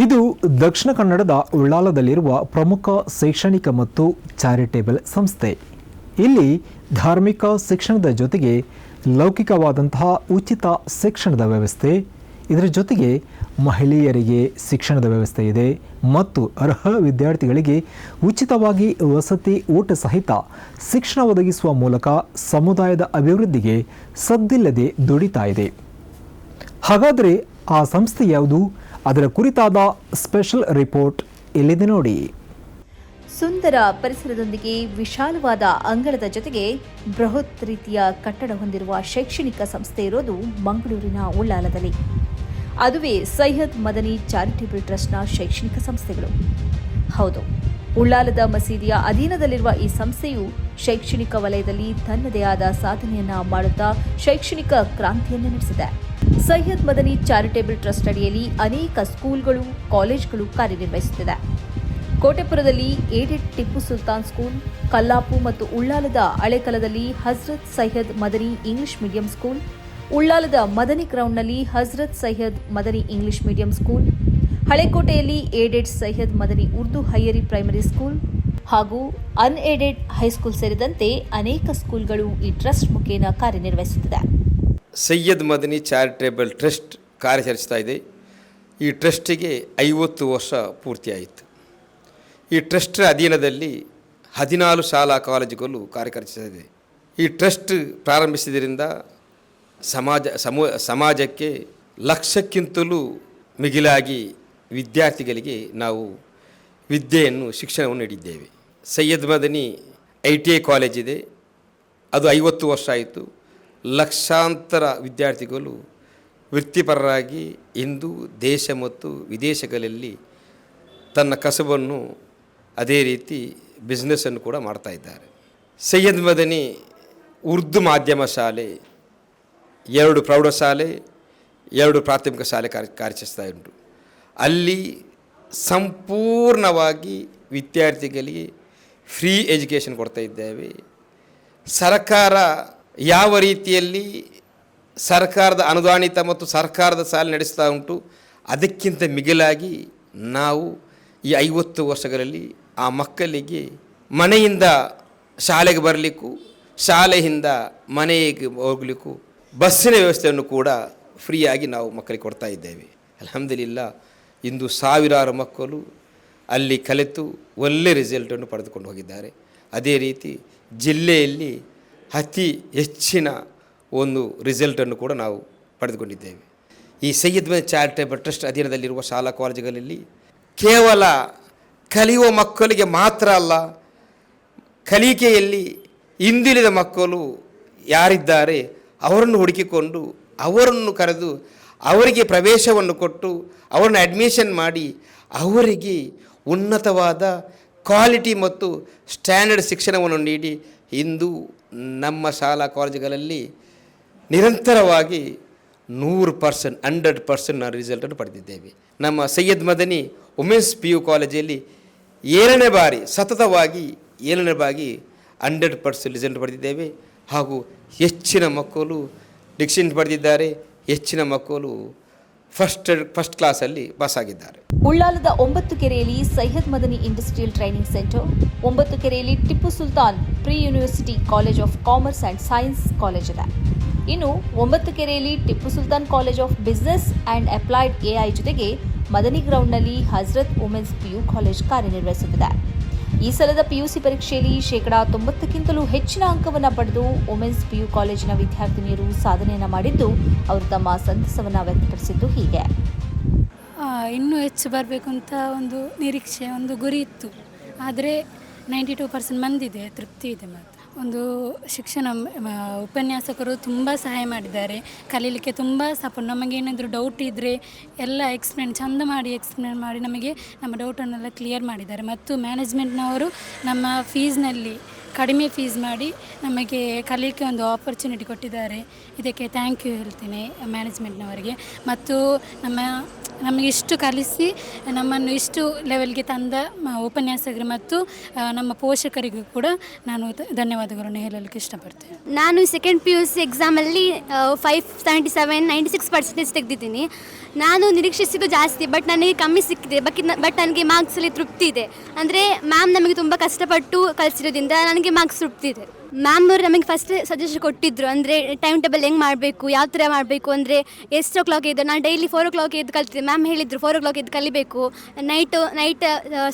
ಇದು ದಕ್ಷಿಣ ಕನ್ನಡದ ಉಳ್ಳಾಲದಲ್ಲಿರುವ ಪ್ರಮುಖ ಶೈಕ್ಷಣಿಕ ಮತ್ತು ಚಾರಿಟೇಬಲ್ ಸಂಸ್ಥೆ. ಇಲ್ಲಿ ಧಾರ್ಮಿಕ ಶಿಕ್ಷಣದ ಜೊತೆಗೆ ಲೌಕಿಕವಾದಂತಹ ಉಚಿತ ಶಿಕ್ಷಣದ ವ್ಯವಸ್ಥೆ, ಇದರ ಜೊತೆಗೆ ಮಹಿಳೆಯರಿಗೆ ಶಿಕ್ಷಣದ ವ್ಯವಸ್ಥೆ ಇದೆ ಮತ್ತು ಅರ್ಹ ವಿದ್ಯಾರ್ಥಿಗಳಿಗೆ ಉಚಿತವಾಗಿ ವಸತಿ ಊಟ ಸಹಿತ ಶಿಕ್ಷಣ ಒದಗಿಸುವ ಮೂಲಕ ಸಮುದಾಯದ ಅಭಿವೃದ್ಧಿಗೆ ಸದ್ದಿಲ್ಲದೆ ದುಡಿತಾ ಇದೆ. ಹಾಗಾದರೆ ಆ ಸಂಸ್ಥೆ ಯಾವುದು? ಅದರ ಕುರಿತಾದ ಸ್ಪೆಷಲ್ ರಿಪೋರ್ಟ್ ಇಲ್ಲಿದೆ ನೋಡಿ. ಸುಂದರ ಪರಿಸರದೊಂದಿಗೆ ವಿಶಾಲವಾದ ಅಂಗಳದ ಜೊತೆಗೆ ಬೃಹತ್ ರೀತಿಯ ಕಟ್ಟಡ ಹೊಂದಿರುವ ಶೈಕ್ಷಣಿಕ ಸಂಸ್ಥೆ ಇರೋದು ಮಂಗಳೂರಿನ ಉಳ್ಳಾಲದಲ್ಲಿ. ಅದುವೇ ಸೈಯದ್ ಮದನಿ ಚಾರಿಟೇಬಲ್ ಟ್ರಸ್ಟ್ನ ಶೈಕ್ಷಣಿಕ ಸಂಸ್ಥೆಗಳು. ಹೌದು, ಉಳ್ಳಾಲದ ಮಸೀದಿಯ ಅಧೀನದಲ್ಲಿರುವ ಈ ಸಂಸ್ಥೆಯು ಶೈಕ್ಷಣಿಕ ವಲಯದಲ್ಲಿ ತನ್ನದೇ ಆದ ಸಾಧನೆಯನ್ನ ಮಾಡುತ್ತಾ ಶೈಕ್ಷಣಿಕ ಕ್ರಾಂತಿಯನ್ನು ನಡೆಸಿದೆ. ಸೈಯದ್ ಮದನಿ ಚಾರಿಟೇಬಲ್ ಟ್ರಸ್ಟ್ ಅಡಿಯಲ್ಲಿ ಅನೇಕ ಸ್ಕೂಲ್ಗಳು, ಕಾಲೇಜ್ಗಳು ಕಾರ್ಯನಿರ್ವಹಿಸುತ್ತಿದೆ. ಕೋಟೆಪುರದಲ್ಲಿ ಏಡೆಡ್ ಟಿಪ್ಪು ಸುಲ್ತಾನ್ ಸ್ಕೂಲ್, ಕಲ್ಲಾಪು ಮತ್ತು ಉಳ್ಳಾಲದ ಹಳೆಕಲದಲ್ಲಿ Hazrat Syed Madani English medium school, ಉಳ್ಳಾಲದ ಮದನಿ ಗ್ರೌಂಡ್ನಲ್ಲಿ Hazrat Syed Madani English medium school, ಹಳೆಕೋಟೆಯಲ್ಲಿ aided Syed Madani Urdu higher primary school ಹಾಗೂ ಅನ್ಏಡೆಡ್ ಹೈಸ್ಕೂಲ್ ಸೇರಿದಂತೆ ಅನೇಕ ಸ್ಕೂಲ್ಗಳು ಈ ಟ್ರಸ್ಟ್ ಮುಖೇನ ಕಾರ್ಯನಿರ್ವಹಿಸುತ್ತಿದೆ. ಸೈಯದ್ ಮದನಿ ಚಾರಿಟೇಬಲ್ ಟ್ರಸ್ಟ್ ಕಾರ್ಯಾಚರಿಸ್ತಾ ಇದೆ. ಈ ಟ್ರಸ್ಟಿಗೆ 50 ವರ್ಷ ಪೂರ್ತಿಯಾಯಿತು. ಈ ಟ್ರಸ್ಟ್ ಅಧೀನದಲ್ಲಿ 14 ಶಾಲಾ ಕಾಲೇಜುಗಳು ಕಾರ್ಯಕರಿಸುತ್ತಿದೆ. ಈ ಟ್ರಸ್ಟ್ ಪ್ರಾರಂಭಿಸಿದ್ದರಿಂದ ಸಮಾಜಕ್ಕೆ ಲಕ್ಷಕ್ಕಿಂತಲೂ ಮಿಗಿಲಾಗಿ ವಿದ್ಯಾರ್ಥಿಗಳಿಗೆ ನಾವು ವಿದ್ಯೆಯನ್ನು, ಶಿಕ್ಷಣವನ್ನು ನೀಡಿದ್ದೇವೆ. ಸೈಯದ್ ಮದನಿ ITI ಕಾಲೇಜಿದೆ, ಅದು 50 ವರ್ಷ ಆಯಿತು. ಲಕ್ಷಾಂತರ ವಿದ್ಯಾರ್ಥಿಗಳು ವೃತ್ತಿಪರರಾಗಿ ಇಂದು ದೇಶ ಮತ್ತು ವಿದೇಶಗಳಲ್ಲಿ ತನ್ನ ಕಸಬನ್ನು, ಅದೇ ರೀತಿ ಬಿಸ್ನೆಸ್ಸನ್ನು ಕೂಡ ಮಾಡ್ತಾ ಇದ್ದಾರೆ. ಸೈಯದ್ ಮದನಿ ಉರ್ದು ಮಾಧ್ಯಮ ಶಾಲೆ, 2 ಪ್ರೌಢಶಾಲೆ, 2 ಪ್ರಾಥಮಿಕ ಶಾಲೆ ಕಾರ್ಯನಿರ್ವಹಿಸ್ತಾ ಉಂಟು. ಅಲ್ಲಿ ಸಂಪೂರ್ಣವಾಗಿ ವಿದ್ಯಾರ್ಥಿಗಳಿಗೆ ಫ್ರೀ ಎಜುಕೇಷನ್ ಕೊಡ್ತಾ ಇದ್ದೇವೆ. ಸರ್ಕಾರ ಯಾವ ರೀತಿಯಲ್ಲಿ ಸರ್ಕಾರದ ಅನುದಾನಿತ ಮತ್ತು ಸರ್ಕಾರದ ಶಾಲೆ ನಡೆಸ್ತಾ ಉಂಟು, ಅದಕ್ಕಿಂತ ಮಿಗಿಲಾಗಿ ನಾವು ಈ 50 ವರ್ಷಗಳಲ್ಲಿ ಆ ಮಕ್ಕಳಿಗೆ ಮನೆಯಿಂದ ಶಾಲೆಗೆ ಬರಲಿಕ್ಕೂ, ಶಾಲೆಯಿಂದ ಮನೆಗೆ ಹೋಗಲಿಕ್ಕೂ ಬಸ್ಸಿನ ವ್ಯವಸ್ಥೆಯನ್ನು ಕೂಡ ಫ್ರೀಯಾಗಿ ನಾವು ಮಕ್ಕಳಿಗೆ ಕೊಡ್ತಾ ಇದ್ದೇವೆ. ಅಲ್ಹಮ್ದುಲಿಲ್ಲಾ, ಇಂದು ಸಾವಿರಾರು ಮಕ್ಕಳು ಅಲ್ಲಿ ಕಲಿತು ಒಳ್ಳೆಯ ರಿಸಲ್ಟನ್ನು ಪಡೆದುಕೊಂಡು ಹೋಗಿದ್ದಾರೆ. ಅದೇ ರೀತಿ ಜಿಲ್ಲೆಯಲ್ಲಿ ಅತಿ ಹೆಚ್ಚಿನ ಒಂದು ರಿಸಲ್ಟನ್ನು ಕೂಡ ನಾವು ಪಡೆದುಕೊಂಡಿದ್ದೇವೆ. ಈ ಸೈಯದ್ ಮದನಿ ಚಾರಿಟೇಬಲ್ ಟ್ರಸ್ಟ್ ಅಧೀನದಲ್ಲಿರುವ ಶಾಲಾ ಕಾಲೇಜುಗಳಲ್ಲಿ ಕೇವಲ ಕಲಿಯುವ ಮಕ್ಕಳಿಗೆ ಮಾತ್ರ ಅಲ್ಲ, ಕಲಿಕೆಯಲ್ಲಿ ಹಿಂದುಳಿದ ಮಕ್ಕಳು ಯಾರಿದ್ದಾರೆ ಅವರನ್ನು ಹುಡುಕಿಕೊಂಡು ಅವರನ್ನು ಕರೆದು ಅವರಿಗೆ ಪ್ರವೇಶವನ್ನು ಕೊಟ್ಟು ಅವರನ್ನು ಅಡ್ಮಿಷನ್ ಮಾಡಿ ಅವರಿಗೆ ಉನ್ನತವಾದ ಕ್ವಾಲಿಟಿ ಮತ್ತು ಸ್ಟ್ಯಾಂಡರ್ಡ್ ಶಿಕ್ಷಣವನ್ನು ನೀಡಿ ಇಂದು ನಮ್ಮ ಶಾಲಾ ಕಾಲೇಜುಗಳಲ್ಲಿ ನಿರಂತರವಾಗಿ 100%, 100% ರಿಸಲ್ಟನ್ನು ಪಡೆದಿದ್ದೇವೆ. ನಮ್ಮ ಸೈಯದ್ ಮದನಿ ವುಮೆನ್ಸ್ PU ಕಾಲೇಜಲ್ಲಿ 7ನೇ ಬಾರಿ ಸತತವಾಗಿ 100% ರಿಸಲ್ಟ್ ಪಡೆದಿದ್ದೇವೆ. ಹಾಗೂ ಹೆಚ್ಚಿನ ಮಕ್ಕಳು ಡಿಕ್ಷನ್ ಪಡೆದಿದ್ದಾರೆ. ಹೆಚ್ಚಿನ ಮಕ್ಕಳು ಫಸ್ಟ್ ಕ್ಲಾಸಲ್ಲಿ ಪಾಸ್ ಆಗಿದ್ದಾರೆ. ಉಳ್ಳಾಲದ 9 ಕೆರೆಯಲ್ಲಿ Syed Madani industrial training centre, 9 ಕೆರೆಯಲ್ಲಿ Tipu Sultan pre university college of commerce and science college ಇದೆ. ಇನ್ನು 9 ಕೆರೆಯಲ್ಲಿ Tipu Sultan college of business and applied AI ಜೊತೆಗೆ ಮದನಿ ಗ್ರೌಂಡ್ನಲ್ಲಿ ಹಜರತ್ ವುಮೆನ್ಸ್ PU ಕಾಲೇಜ್ ಕಾರ್ಯನಿರ್ವಹಿಸುತ್ತಿದೆ. ಈ ಸಲದ PUC ಪರೀಕ್ಷೆಯಲ್ಲಿ 90%ಕ್ಕಿಂತಲೂ ಹೆಚ್ಚಿನ ಅಂಕವನ್ನು ಪಡೆದು ವುಮೆನ್ಸ್ PU ಕಾಲೇಜಿನ ವಿದ್ಯಾರ್ಥಿನಿಯರು ಸಾಧನೆಯನ್ನು ಮಾಡಿದ್ದು ಅವರು ತಮ್ಮ ಸಂತಸವನ್ನು ವ್ಯಕ್ತಪಡಿಸಿದ್ದು ಹೀಗೆ. ಇನ್ನೂ ಹೆಚ್ಚು ಬರಬೇಕು ಅಂತ ಒಂದು ನಿರೀಕ್ಷೆ, ಒಂದು ಗುರಿ ಇತ್ತು. ಆದರೆ 92% ಬಂದಿದೆ, ತೃಪ್ತಿ ಇದೆ. ಮತ್ತು ಒಂದು ಶಿಕ್ಷಣ ಉಪನ್ಯಾಸಕರು ತುಂಬ ಸಹಾಯ ಮಾಡಿದ್ದಾರೆ. ಕಲೀಲಿಕ್ಕೆ ತುಂಬ ಸಪೋರ್ಟ್. ನಮಗೇನಾದರೂ ಡೌಟ್ ಇದ್ದರೆ ಎಲ್ಲ ಚಂದ ಮಾಡಿ ಎಕ್ಸ್ಪ್ಲೇನ್ ಮಾಡಿ ನಮಗೆ ನಮ್ಮ ಡೌಟನ್ನೆಲ್ಲ ಕ್ಲಿಯರ್ ಮಾಡಿದ್ದಾರೆ. ಮತ್ತು ಮ್ಯಾನೇಜ್ಮೆಂಟ್ನವರು ನಮ್ಮ ಫೀಸ್ನಲ್ಲಿ ಕಡಿಮೆ ಫೀಸ್ ಮಾಡಿ ನಮಗೆ ಕಲಿಯಲಿಕ್ಕೆ ಒಂದು ಆಪರ್ಚುನಿಟಿ ಕೊಟ್ಟಿದ್ದಾರೆ. ಇದಕ್ಕೆ ಥ್ಯಾಂಕ್ ಯು ಹೇಳ್ತೀನಿ ಮ್ಯಾನೇಜ್ಮೆಂಟ್ನವರಿಗೆ. ಮತ್ತು ನಮಗೆ ಇಷ್ಟು ಕಲಿಸಿ ನಮ್ಮನ್ನು ಇಷ್ಟು ಲೆವೆಲ್ಗೆ ತಂದ ಉಪನ್ಯಾಸಕರು ಮತ್ತು ನಮ್ಮ ಪೋಷಕರಿಗೂ ಕೂಡ ನಾನು ಧನ್ಯವಾದಗಳನ್ನು ಹೇಳಲಿಕ್ಕೆ ಇಷ್ಟಪಡ್ತೇನೆ. ನಾನು ಸೆಕೆಂಡ್ PUC ಎಕ್ಸಾಮಲ್ಲಿ 577 96% ತೆಗೆದಿದ್ದೀನಿ. ನಾನು ನಿರೀಕ್ಷಿಸಿದ್ದು ಜಾಸ್ತಿ, ಬಟ್ ನನಗೆ ಕಮ್ಮಿ ಸಿಕ್ಕಿದೆ. ಬಟ್ ನನಗೆ ಮಾರ್ಕ್ಸಲ್ಲಿ ತೃಪ್ತಿ ಇದೆ. ಅಂದರೆ ಮ್ಯಾಮ್ ನಮಗೆ ತುಂಬ ಕಷ್ಟಪಟ್ಟು ಕಲಿಸಿರೋದ್ರಿಂದ ನನಗೆ ಮಾರ್ಕ್ಸ್ ತೃಪ್ತಿ ಇದೆ. ಮ್ಯಾಮ್ ಅವರು ನಮಗೆ ಫಸ್ಟ್ ಸಜೆಷನ್ ಕೊಟ್ಟಿದ್ದರು, ಅಂದರೆ ಟೈಮ್ ಟೇಬಲ್ ಹೆಂಗೆ ಮಾಡಬೇಕು, ಯಾವ ಥರ ಮಾಡಬೇಕು, ಅಂದರೆ ಎಷ್ಟು o'clock ಎದ್ದು. ನಾನು ಡೈಲಿ 4 o'clock ಎದ್ದು ಕಲ್ತಿದ್ದೆ. ಮ್ಯಾಮ್ ಹೇಳಿದರು 4 o'clock ಎದ್ದು ಕಲಿಬೇಕು, ನೈಟ್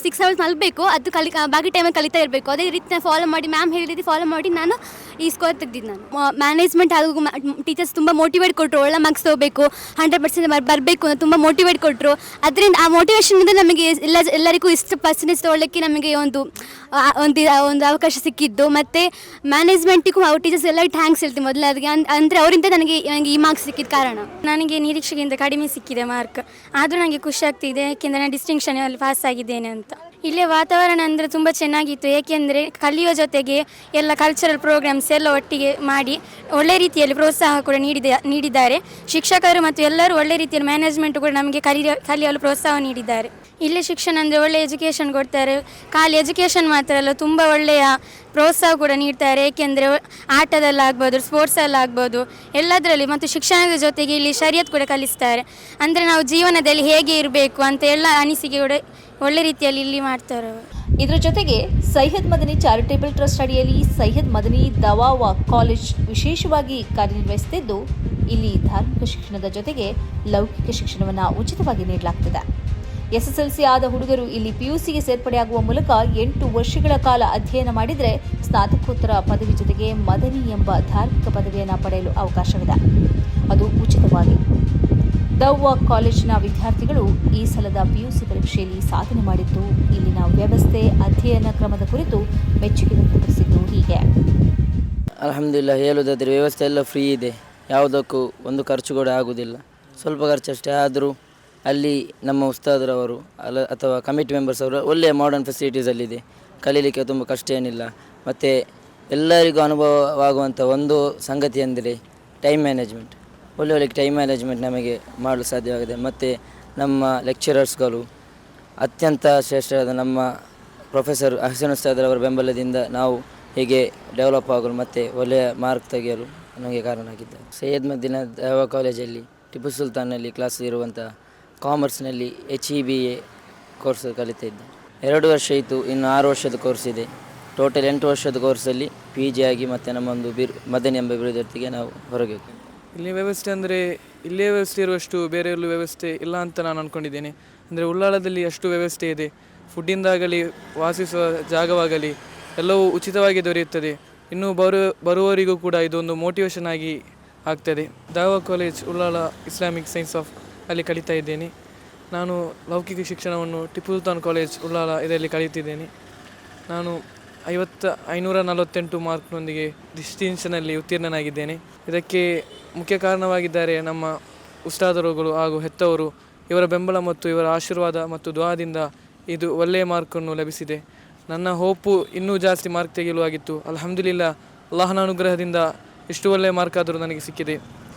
6 hours ಮಲಗಬೇಕು, ಅದು ಬಾಕಿ ಟೈಮಲ್ಲಿ ಕಲಿತಾ ಇರಬೇಕು. ಅದೇ ರೀತಿ ನಾನು ಫಾಲೋ ಮಾಡಿ, ಮ್ಯಾಮ್ ಹೇಳಿದ್ದು ಫಾಲೋ ಮಾಡಿ ನಾನು ಈ ಸ್ಕೋರ್ ತೆಗೆದಿದ್ದು. ನಾನು ಮ್ಯಾನೇಜ್ಮೆಂಟ್ ಹಾಗೂ ಟೀಚರ್ಸ್ ತುಂಬ ಮೋಟಿವೇಟ್ ಕೊಟ್ಟರು, ಒಳ್ಳೆ ಮಾರ್ಕ್ಸ್ ತೊಗೋಬೇಕು, 100% ಬರಬೇಕು ಅಂತ ತುಂಬ ಮೋಟಿವೇಟ್ ಕೊಟ್ಟರು. ಅದರಿಂದ ಆ ಮೋಟಿವೇಶನಿಂದ ನಮಗೆ ಎಲ್ಲರಿಗೂ ಇಷ್ಟು ಪರ್ಸೆಂಟೇಜ್ ತೊಗೊಳ್ಳೋಕ್ಕೆ ನಮಗೆ ಒಂದು ಅವಕಾಶ ಸಿಕ್ಕಿದ್ದು. ಮತ್ತು ಮ್ಯಾನೇಜ್ಮೆಂಟಿಗೂ ಅವ್ರ ಟೀಚರ್ಸ್ ಎಲ್ಲ ಥ್ಯಾಂಕ್ಸ್ ಹೇಳ್ತೀವಿ ಮೊದಲಾಗಿ. ಅಂದರೆ ಅವರಿಂದ ನನಗೆ ಈ ಮಾರ್ಕ್ಸ್ ಸಿಕ್ಕಿದ ಕಾರಣ. ನನಗೆ ನಿರೀಕ್ಷೆಗಿಂತ ಕಡಿಮೆ ಸಿಕ್ಕಿದೆ ಮಾರ್ಕ್, ಆದರೂ ನನಗೆ ಖುಷಿ ಆಗ್ತಿದೆ, ಏಕೆಂದರೆ ನಾನು ಡಿಸ್ಟಿಂಕ್ಷನಲ್ಲಿ ಪಾಸ್ ಆಗಿದ್ದೇನೆ ಅಂತ. ಇಲ್ಲೇ ವಾತಾವರಣ ಅಂದರೆ ತುಂಬ ಚೆನ್ನಾಗಿತ್ತು, ಏಕೆಂದರೆ ಕಲಿಯೋ ಜೊತೆಗೆ ಎಲ್ಲ ಕಲ್ಚರಲ್ ಪ್ರೋಗ್ರಾಮ್ಸ್ ಎಲ್ಲ ಒಟ್ಟಿಗೆ ಮಾಡಿ ಒಳ್ಳೆ ರೀತಿಯಲ್ಲಿ ಪ್ರೋತ್ಸಾಹ ಕೂಡ ನೀಡಿದ್ದಾರೆ. ಶಿಕ್ಷಕರು ಮತ್ತು ಎಲ್ಲರೂ ಒಳ್ಳೆ ರೀತಿಯಲ್ಲಿ ಮ್ಯಾನೇಜ್ಮೆಂಟ್ ಕೂಡ ನಮಗೆ ಕಲಿಯಲು ಪ್ರೋತ್ಸಾಹ ನೀಡಿದ್ದಾರೆ. ಇಲ್ಲೇ ಶಿಕ್ಷಣ ಅಂದರೆ ಒಳ್ಳೆ ಎಜುಕೇಷನ್ ಕೊಡ್ತಾರೆ. ಖಾಲಿ ಎಜುಕೇಷನ್ ಮಾತ್ರ ಅಲ್ಲ, ತುಂಬ ಒಳ್ಳೆಯ ಪ್ರೋತ್ಸಾಹ ಕೂಡ ನೀಡ್ತಾರೆ. ಏಕೆಂದರೆ ಆಟದಲ್ಲಾಗ್ಬೋದು, ಸ್ಪೋರ್ಟ್ಸಲ್ಲಾಗ್ಬೋದು, ಎಲ್ಲದರಲ್ಲಿ. ಮತ್ತು ಶಿಕ್ಷಣದ ಜೊತೆಗೆ ಇಲ್ಲಿ ಶರಿಯತ್ ಕೂಡ ಕಲಿಸ್ತಾರೆ. ಅಂದರೆ ನಾವು ಜೀವನದಲ್ಲಿ ಹೇಗೆ ಇರಬೇಕು ಅಂತ ಎಲ್ಲ ಅನಿಸಿಕೆ ಕೂಡ ಒಳ್ಳೆ ರೀತಿಯಲ್ಲಿ ಇಲ್ಲಿ ಮಾಡ್ತಾರೆ. ಇದರ ಜೊತೆಗೆ ಸೈಯದ್ ಮದನಿ ಚಾರಿಟೇಬಲ್ ಟ್ರಸ್ಟ್ ಅಡಿಯಲ್ಲಿ ಸೈಯದ್ ಮದನಿ ದವಾವಾ ಕಾಲೇಜ್ ವಿಶೇಷವಾಗಿ ಕಾರ್ಯನಿರ್ವಹಿಸುತ್ತಿದ್ದು, ಇಲ್ಲಿ ಧಾರ್ಮಿಕ ಶಿಕ್ಷಣದ ಜೊತೆಗೆ ಲೌಕಿಕ ಶಿಕ್ಷಣವನ್ನು ಉಚಿತವಾಗಿ ನೀಡಲಾಗ್ತಿದೆ. SSLC ಆದ ಹುಡುಗರು ಇಲ್ಲಿ PUCಗೆ ಸೇರ್ಪಡೆಯಾಗುವ ಮೂಲಕ 8 ವರ್ಷಗಳ ಕಾಲ ಅಧ್ಯಯನ ಮಾಡಿದರೆ ಸ್ನಾತಕೋತ್ತರ ಪದವಿ ಜೊತೆಗೆ ಮದನಿ ಎಂಬ ಧಾರ್ಮಿಕ ಪದವಿಯನ್ನು ಪಡೆಯಲು ಅವಕಾಶವಿದೆ, ಅದು ಉಚಿತವಾಗಿ. ದವ್ವಾ ಕಾಲೇಜಿನ ವಿದ್ಯಾರ್ಥಿಗಳು ಈ ಸಲದ PUC ಪರೀಕ್ಷೆಯಲ್ಲಿ ಸಾಧನೆ ಮಾಡಿದ್ದು, ಇಲ್ಲಿನ ವ್ಯವಸ್ಥೆ, ಅಧ್ಯಯನ ಕ್ರಮದ ಕುರಿತು ಮೆಚ್ಚುಗೆ ವ್ಯಕ್ತಪಡಿಸಿದ್ದು ಹೀಗೆ. ಅಲ್ಹಮ್ದುಲಿಲ್ಲಾ, ಹೇಳುವುದಾದರೆ ವ್ಯವಸ್ಥೆ ಎಲ್ಲ ಫ್ರೀ ಇದೆ, ಯಾವುದಕ್ಕೂ ಒಂದು ಖರ್ಚು ಕೂಡ ಆಗುವುದಿಲ್ಲ, ಸ್ವಲ್ಪ ಖರ್ಚಷ್ಟೇ. ಆದರೂ ಅಲ್ಲಿ ನಮ್ಮ ಉಸ್ತಾದರವರು ಅಥವಾ ಕಮಿಟಿ ಮೆಂಬರ್ಸ್ ಅವರು ಒಳ್ಳೆಯ ಮಾಡರ್ನ್ ಫೆಸಿಲಿಟೀಸಲ್ಲಿದೆ, ಕಲೀಲಿಕ್ಕೆ ತುಂಬ ಕಷ್ಟ ಏನಿಲ್ಲ. ಮತ್ತು ಎಲ್ಲರಿಗೂ ಅನುಭವವಾಗುವಂಥ ಒಂದು ಸಂಗತಿ ಅಂದರೆ ಟೈಮ್ ಮ್ಯಾನೇಜ್ಮೆಂಟ್. ಒಳ್ಳೆ ಟೈಮ್ ಮ್ಯಾನೇಜ್ಮೆಂಟ್ ನಮಗೆ ಮಾಡಲು ಸಾಧ್ಯವಾಗಿದೆ. ಮತ್ತು ನಮ್ಮ ಲೆಕ್ಚರರ್ಸ್ಗಳು ಅತ್ಯಂತ ಶ್ರೇಷ್ಠರಾದ ನಮ್ಮ ಪ್ರೊಫೆಸರ್ ಅಹ್ಸನ್ ಉಸ್ತಾದರವರ ಬೆಂಬಲದಿಂದ ನಾವು ಹೀಗೆ ಡೆವಲಪ್ ಆಗಲು ಮತ್ತು ಒಳ್ಳೆಯ ಮಾರ್ಕ್ ತೆಗೆಯಲು ನಮಗೆ ಕಾರಣ ಆಗಿದ್ದಾರೆ. ಸೈಯದ್ ಮದೀನಾ ದವಾ ಕಾಲೇಜಲ್ಲಿ ಟಿಪ್ಪು ಸುಲ್ತಾನಲ್ಲಿ ಕ್ಲಾಸ್ ಇರುವಂಥ ಕಾಮರ್ಸ್ನಲ್ಲಿ HEBA ಕೋರ್ಸ್ ಕಲಿತಾ ಇದ್ದೆ. 2 ವರ್ಷ ಇತ್ತು, ಇನ್ನು 6 ವರ್ಷದ ಕೋರ್ಸ್ ಇದೆ. ಟೋಟಲ್ 8 ವರ್ಷದ ಕೋರ್ಸಲ್ಲಿ PG ಆಗಿ ಮತ್ತು ನಮ್ಮೊಂದು ಮದನಿ ಎಂಬ ಬಿರುದೊತ್ತಿಗೆ ನಾವು ಹೊರಗೆ. ಇಲ್ಲಿ ವ್ಯವಸ್ಥೆ ಅಂದರೆ ಇಲ್ಲೇ ವ್ಯವಸ್ಥೆ ಇರುವಷ್ಟು ಬೇರೆ ಎಲ್ಲೂ ವ್ಯವಸ್ಥೆ ಇಲ್ಲ ಅಂತ ನಾನು ಅಂದ್ಕೊಂಡಿದ್ದೇನೆ. ಅಂದರೆ ಉಳ್ಳಾಳದಲ್ಲಿ ಅಷ್ಟು ವ್ಯವಸ್ಥೆ ಇದೆ, ಫುಡ್ಡಿಂದಾಗಲಿ ವಾಸಿಸುವ ಜಾಗವಾಗಲಿ ಎಲ್ಲವೂ ಉಚಿತವಾಗಿ ದೊರೆಯುತ್ತದೆ. ಇನ್ನು ಬರುವವರಿಗೂ ಕೂಡ ಇದೊಂದು ಮೋಟಿವೇಶನ್ ಆಗಿ ಆಗ್ತದೆ. Dawa college Ullal Islamic science of ಅಲ್ಲಿ ಕಲಿತಾ ಇದ್ದೇನೆ. ನಾನು ಲೌಕಿಕ ಶಿಕ್ಷಣವನ್ನು ಟಿಪ್ಪು ಸುಲ್ತಾನ್ ಕಾಲೇಜ್ ಉಳ್ಳಾಳ ಇದರಲ್ಲಿ ಕಲಿತಿದ್ದೇನೆ. ನಾನು 548 ಮಾರ್ಕ್ನೊಂದಿಗೆ ಡಿಸ್ಟಿಂಕ್ಷನಲ್ಲಿ ಉತ್ತೀರ್ಣನಾಗಿದ್ದೇನೆ. ಇದಕ್ಕೆ ಮುಖ್ಯ ಕಾರಣವಾಗಿದ್ದಾರೆ ನಮ್ಮ ಉಸ್ತಾದರುಗಳು ಹಾಗೂ ಹೆತ್ತವರು. ಇವರ ಬೆಂಬಲ ಮತ್ತು ಇವರ ಆಶೀರ್ವಾದ ಮತ್ತು ದುಆದಿಂದ ಇದು ಒಳ್ಳೆಯ ಮಾರ್ಕನ್ನು ಲಭಿಸಿದೆ. ನನ್ನ ಹೋಪು ಇನ್ನೂ ಜಾಸ್ತಿ ಮಾರ್ಕ್ ತೆಗೆಯಲು ಆಗಿತ್ತು. ಅಲ್ಹಮ್ದುಲಿಲ್ಲಾ, ಅಲ್ಲಾಹನ ಅನುಗ್ರಹದಿಂದ ಇಷ್ಟು ಒಳ್ಳೆಯ ಮಾರ್ಕ್ ಆದರೂ ನನಗೆ ಸಿಕ್ಕಿದೆ.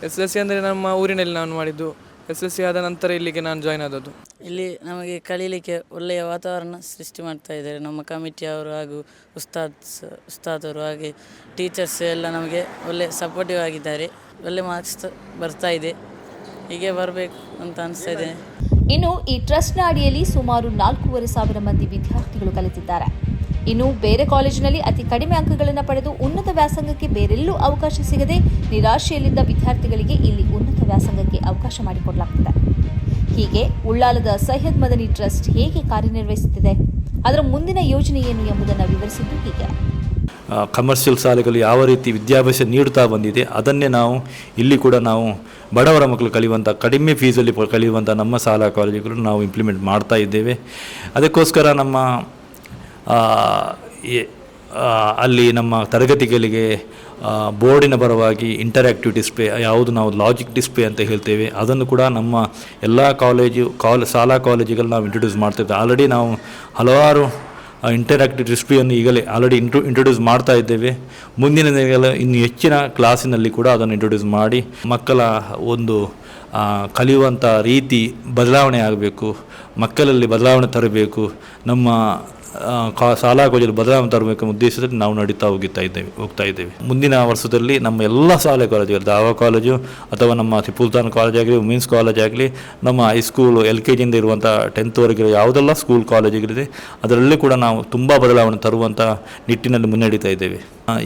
SSLC ಅಂದರೆ ನಮ್ಮ ಊರಿನಲ್ಲಿ ನಾನು ಮಾಡಿದ್ದು. SSLC ಆದ ನಂತರ ಇಲ್ಲಿಗೆ ನಾನು ಜಾಯ್ನ್ ಆದದ್ದು. ಇಲ್ಲಿ ನಮಗೆ ಕಲೀಲಿಕ್ಕೆ ಒಳ್ಳೆಯ ವಾತಾವರಣ ಸೃಷ್ಟಿ ಮಾಡ್ತಾ ಇದ್ದಾರೆ ನಮ್ಮ ಕಮಿಟಿಯವರು ಹಾಗೂ ಉಸ್ತಾದರು ಹಾಗೆ ಟೀಚರ್ಸ್ ಎಲ್ಲ ನಮಗೆ ಒಳ್ಳೆ ಸಪೋರ್ಟಿವ್ ಆಗಿದ್ದಾರೆ. ಒಳ್ಳೆ ಮಾರ್ಕ್ಸ್ ಬರ್ತಾ ಇದೆ, ಹೀಗೆ ಬರಬೇಕು ಅಂತ ಅನಿಸ್ತಾ ಇದೆ. ಇನ್ನು ಈ ಟ್ರಸ್ಟ್ನ ಅಡಿಯಲ್ಲಿ ಸುಮಾರು 4,500 ಮಂದಿ ವಿದ್ಯಾರ್ಥಿಗಳು ಕಲಿತಿದ್ದಾರೆ. ಇನ್ನು ಬೇರೆ ಕಾಲೇಜಿನಲ್ಲಿ ಅತಿ ಕಡಿಮೆ ಅಂಕಗಳನ್ನು ಪಡೆದು ಉನ್ನತ ವ್ಯಾಸಂಗಕ್ಕೆ ಬೇರೆಲ್ಲೂ ಅವಕಾಶ ಸಿಗದೆ ನಿರಾಶೆಯಲ್ಲಿದ್ದ ವಿದ್ಯಾರ್ಥಿಗಳಿಗೆ ಇಲ್ಲಿ ಉನ್ನತ ವ್ಯಾಸಂಗಕ್ಕೆ ಅವಕಾಶ ಮಾಡಿಕೊಡಲಾಗ್ತದೆ. ಹೀಗೆ ಉಳ್ಳಾಲದ ಸೈಯದ್ ಮದನಿ ಟ್ರಸ್ಟ್ ಹೇಗೆ ಕಾರ್ಯನಿರ್ವಹಿಸುತ್ತಿದೆ, ಅದರ ಮುಂದಿನ ಯೋಜನೆ ಏನು ಎಂಬುದನ್ನು ವಿವರಿಸಿದ್ದು ಹೀಗೆ. ಕಮರ್ಷಿಯಲ್ ಶಾಲೆಗಳು ಯಾವ ರೀತಿ ವಿದ್ಯಾಭ್ಯಾಸ ನೀಡುತ್ತಾ ಬಂದಿದೆ, ಅದನ್ನೇ ನಾವು ಇಲ್ಲಿ ಕೂಡ ನಾವು ಬಡವರ ಮಕ್ಕಳು ಕಲಿಯುವಂಥ ಕಡಿಮೆ ಫೀಸಲ್ಲಿ ಕಲಿಯುವಂಥ ನಮ್ಮ ಶಾಲಾ ಕಾಲೇಜುಗಳು ನಾವು ಇಂಪ್ಲಿಮೆಂಟ್ ಮಾಡ್ತಾ ಇದ್ದೇವೆ. ಅದಕ್ಕೋಸ್ಕರ ನಮ್ಮ ಅಲ್ಲಿ ನಮ್ಮ ತರಗತಿಗಳಿಗೆ ಬೋರ್ಡಿನ ಪರವಾಗಿ ಇಂಟರ್ಯಾಕ್ಟಿವ್ ಡಿಸ್ಪ್ಲೇ, ಯಾವುದು ನಾವು ಲಾಜಿಕ್ ಡಿಸ್ಪ್ಲೇ ಅಂತ ಹೇಳ್ತೇವೆ, ಅದನ್ನು ಕೂಡ ನಮ್ಮ ಎಲ್ಲ ಶಾಲಾ ಕಾಲೇಜುಗಳು ನಾವು ಇಂಟ್ರೊಡ್ಯೂಸ್ ಮಾಡ್ತಿದ್ದೇವೆ. ಆಲ್ರೆಡಿ ನಾವು ಹಲವಾರು ಇಂಟರಾಕ್ಟಿವ್ ಡಿಸ್ಪ್ಲೇಯನ್ನು ಈಗಲೇ ಆಲ್ರೆಡಿ ಇಂಟ್ರೊಡ್ಯೂಸ್ ಮಾಡ್ತಾ ಇದ್ದೇವೆ. ಮುಂದಿನ ದಿನಗಳ ಇನ್ನು ಹೆಚ್ಚಿನ ಕ್ಲಾಸಿನಲ್ಲಿ ಕೂಡ ಅದನ್ನು ಇಂಟ್ರೊಡ್ಯೂಸ್ ಮಾಡಿ ಮಕ್ಕಳ ಒಂದು ಕಲಿಯುವಂಥ ರೀತಿ ಬದಲಾವಣೆ ಆಗಬೇಕು, ಮಕ್ಕಳಲ್ಲಿ ಬದಲಾವಣೆ ತರಬೇಕು, ನಮ್ಮ ಶಾಲಾ ಕಾಲೇಜಲ್ಲಿ ಬದಲಾವಣೆ ತರಬೇಕೆಂಬ ಉದ್ದೇಶದಲ್ಲಿ ನಾವು ಹೋಗ್ತಾ ಇದ್ದೇವೆ. ಮುಂದಿನ ವರ್ಷದಲ್ಲಿ ನಮ್ಮ ಎಲ್ಲ ಶಾಲೆ ಕಾಲೇಜುಗಳು, ದಾವಾ ಕಾಲೇಜು ಅಥವಾ ನಮ್ಮ ಟಿಪ್ಪು ಕಾಲೇಜ್ ಆಗಲಿ, ವುಮೆನ್ಸ್ ಕಾಲೇಜ್ ಆಗಲಿ, ನಮ್ಮ ಹೈಸ್ಕೂಲು LKGಯಿಂದ ಇರುವಂಥ 10th ಯಾವುದೆಲ್ಲ ಸ್ಕೂಲ್ ಕಾಲೇಜುಗಳಿದೆ ಅದರಲ್ಲಿ ಕೂಡ ನಾವು ತುಂಬ ಬದಲಾವಣೆ ತರುವಂಥ ನಿಟ್ಟಿನಲ್ಲಿ ಮುನ್ನಡೀತಾ ಇದ್ದೇವೆ.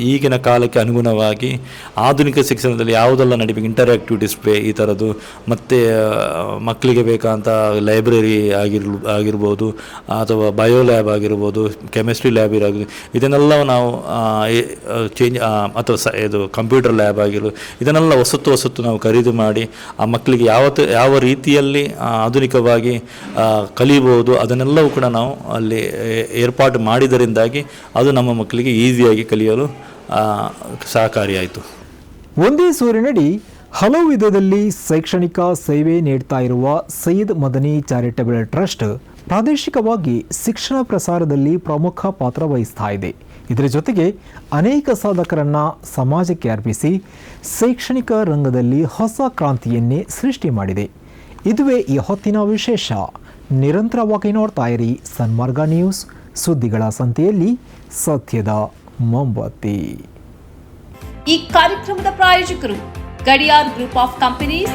ಈಗಿನ ಕಾಲಕ್ಕೆ ಅನುಗುಣವಾಗಿ ಆಧುನಿಕ ಶಿಕ್ಷಣದಲ್ಲಿ ಯಾವುದೆಲ್ಲ ನಡಿಬೇಕು, ಇಂಟರಾಕ್ಟಿವ್ ಡಿಸ್ಪ್ಲೇ ಈ ಥರದ್ದು, ಮತ್ತು ಮಕ್ಕಳಿಗೆ ಬೇಕಾದಂಥ ಲೈಬ್ರರಿ ಆಗಿರ್ಬೋದು ಅಥವಾ ಬಯೋ ಲ್ಯಾಬ್ ಆಗಿರ್ಬೋದು, ಕೆಮಿಸ್ಟ್ರಿ ಲ್ಯಾಬ್ ಇರಾಗಿ ಇದನ್ನೆಲ್ಲ ನಾವು ಅಥವಾ ಇದು ಕಂಪ್ಯೂಟರ್ ಲ್ಯಾಬ್ ಆಗಿರ್ಬೋದು, ಇದನ್ನೆಲ್ಲ ಹೊಸತ್ತು ನಾವು ಖರೀದಿ ಮಾಡಿ ಆ ಮಕ್ಕಳಿಗೆ ಯಾವ ರೀತಿಯಲ್ಲಿ ಆಧುನಿಕವಾಗಿ ಕಲಿಬೋದು ಅದನ್ನೆಲ್ಲವೂ ಕೂಡ ನಾವು ಅಲ್ಲಿ ಏರ್ಪಾಟು ಮಾಡಿದರಿಂದಾಗಿ ಅದು ನಮ್ಮ ಮಕ್ಕಳಿಗೆ ಈಸಿಯಾಗಿ ಕಲಿಯಲು ಸಹಕಾರಿಯಾಯಿತು. ಒಂದೇ ಸೂರಿನಡಿ ಹಲವು ವಿಧದಲ್ಲಿ ಶೈಕ್ಷಣಿಕ ಸೇವೆ ನೀಡ್ತಾ ಇರುವ ಸೈಯದ್ ಮದನಿ ಚಾರಿಟಬಲ್ ಟ್ರಸ್ಟ್ ಪ್ರಾದೇಶಿಕವಾಗಿ ಶಿಕ್ಷಣ ಪ್ರಸಾರದಲ್ಲಿ ಪ್ರಮುಖ ಪಾತ್ರ ವಹಿಸ್ತಾ ಇದೆ. ಇದರ ಜೊತೆಗೆ ಅನೇಕ ಸಾಧಕರನ್ನ ಸಮಾಜಕ್ಕೆ ಅರ್ಪಿಸಿ ಶೈಕ್ಷಣಿಕ ರಂಗದಲ್ಲಿ ಹೊಸ ಕ್ರಾಂತಿಯನ್ನೇ ಸೃಷ್ಟಿ ಮಾಡಿದೆ. ಇದುವೇ ಈ ಹೊತ್ತಿನ ವಿಶೇಷ. ನಿರಂತರವಾಗಿ ನೋಡ್ತಾ ಇರಿ ಸನ್ಮಾರ್ಗ ನ್ಯೂಸ್, ಸುದ್ದಿಗಳ ಸಂತೆಯಲ್ಲಿ ಸತ್ಯದ ಮೊಂಬತ್ತಿ. ಈ ಕಾರ್ಯಕ್ರಮದ ಪ್ರಾಯೋಜಕರು Gadiyar group of companies,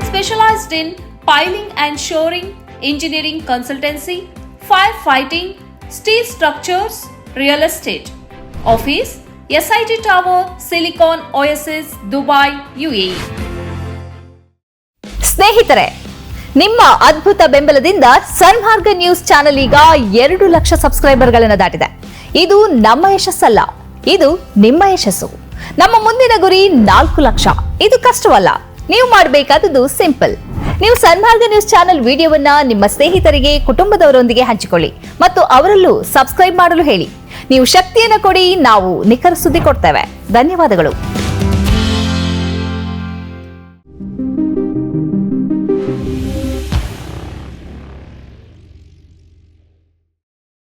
specialised in piling and shoring, engineering consultancy, firefighting, steel structures, real estate. Office, SIT Tower, Silicon Oasis, Dubai, UAE. ಸ್ನೇಹಿತರೆ, ನಿಮ್ಮ ಅದ್ಭುತ ಬೆಂಬಲದಿಂದ ಸನ್ಮಾರ್ಗ ನ್ಯೂಸ್ ಚಾನೆಲ್ ಈಗ 2 ಲಕ್ಷ ಸಬ್ಸ್ಕ್ರೈಬರ್ಗಳನ್ನು ದಾಟಿದೆ. ಇದು ನಮ್ಮ ಯಶಸ್ಸಲ್ಲ, ಇದು ನಿಮ್ಮ ಯಶಸ್ಸು. ನಮ್ಮ ಮುಂದಿನ ಗುರಿ 4 ಲಕ್ಷ. ಇದು ಕಷ್ಟವಲ್ಲ. ನೀವು ಮಾಡಬೇಕಾದದ್ದು ಸಿಂಪಲ್. ನೀವು ಸನ್ಮಾರ್ಗ ನ್ಯೂಸ್ ಚಾನೆಲ್ ವಿಡಿಯೋವನ್ನ ನಿಮ್ಮ ಸ್ನೇಹಿತರಿಗೆ, ಕುಟುಂಬದವರೊಂದಿಗೆ ಹಂಚಿಕೊಳ್ಳಿ ಮತ್ತು ಅವರಲ್ಲೂ ಸಬ್ಸ್ಕ್ರೈಬ್ ಮಾಡಲು ಹೇಳಿ. ನೀವು ಶಕ್ತಿಯನ್ನು ಕೊಡಿ, ನಾವು ನಿಖರ ಸುದ್ದಿ ಕೊಡ್ತೇವೆ. ಧನ್ಯವಾದಗಳು.